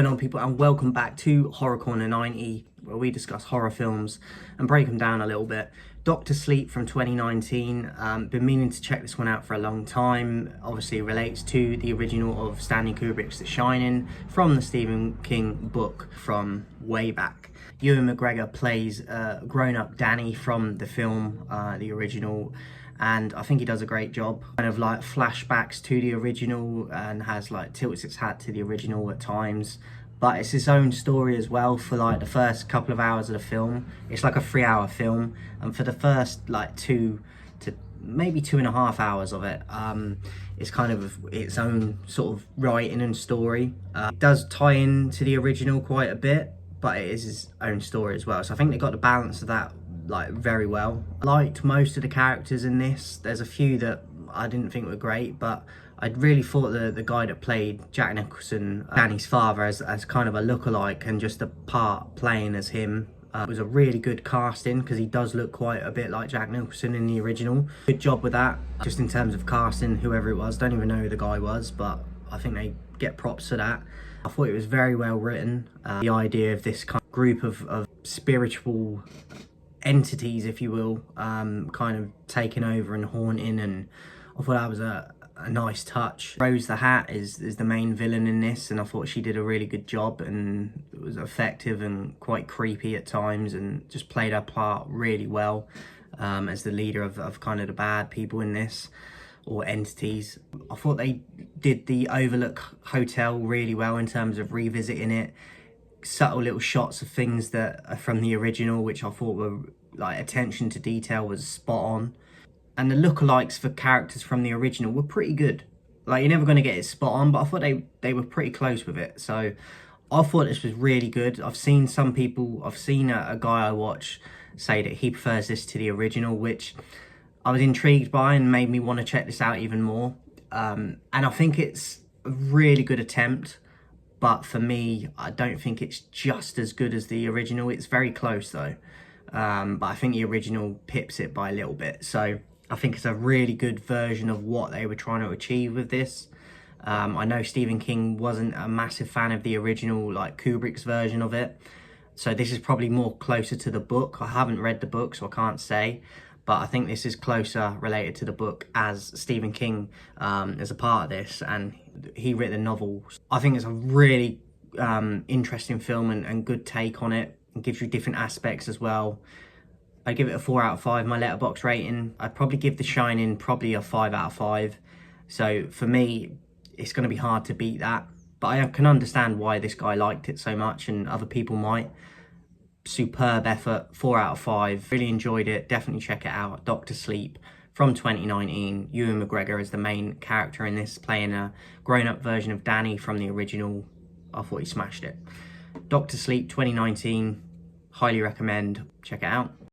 Hello people, and welcome back to Horror Corner 90, where we discuss horror films and break them down a little bit. Doctor Sleep from 2019, been meaning to check this one out for a long time. Obviously it relates to the original of Stanley Kubrick's The Shining from the Stephen King book from way back. Ewan McGregor plays grown-up Danny from the film, the original, and I think he does a great job. Kind of like flashbacks to the original and has like tilts its hat to the original at times, but it's its own story as well. For like the first couple of hours of the film, it's like a 3-hour film, and for the first like 2 to maybe 2.5 hours of it, it's kind of its own sort of writing and story. It does tie in to the original quite a bit, but it is its own story as well, so I think they got the balance of that like very well. I liked most of the characters in this. There's a few that I didn't think were great, but I really thought the guy that played Jack Nicholson, Danny's father, as kind of a lookalike, and just a part playing as him, was a really good casting, because he does look quite a bit like Jack Nicholson in the original. Good job with that, just in terms of casting, whoever it was. Don't even know who the guy was, but I think they get props for that. I thought it was very well written. The idea of this kind of group of spiritual entities, if you will, kind of taking over and haunting, and I thought that was a nice touch. Rose the Hat is the main villain in this, and I thought she did a really good job, and it was effective and quite creepy at times, and just played her part really well, as the leader of kind of the bad people in this, or entities. I thought they did the Overlook Hotel really well in terms of revisiting it. Subtle little shots of things that are from the original, which I thought were like, attention to detail was spot on. And the lookalikes for characters from the original were pretty good. Like, you're never going to get it spot on, but I thought they were pretty close with it. So I thought this was really good. I've seen some people, I've seen a guy I watch say that he prefers this to the original, which I was intrigued by and made me want to check this out even more. And I think it's a really good attempt. But for me, I don't think it's just as good as the original. It's very close though. But I think the original pips it by a little bit. So I think it's a really good version of what they were trying to achieve with this. I know Stephen King wasn't a massive fan of the original, like Kubrick's version of it. So this is probably more closer to the book. I haven't read the book, so I can't say. But I think this is closer related to the book, as Stephen King is a part of this, and he wrote the novels. I think it's a really interesting film and good take on it. It gives you different aspects as well. I give it a 4 out of 5, my Letterboxd rating. I'd probably give The Shining probably a 5 out of 5. So for me, it's going to be hard to beat that. But I can understand why this guy liked it so much, and other people might. Superb effort, 4 out of 5. Really enjoyed it. Definitely check it out. Doctor Sleep from 2019. Ewan McGregor is the main character in this, playing a grown-up version of Danny from the original. I thought he smashed it. Doctor Sleep 2019. Highly recommend. Check it out.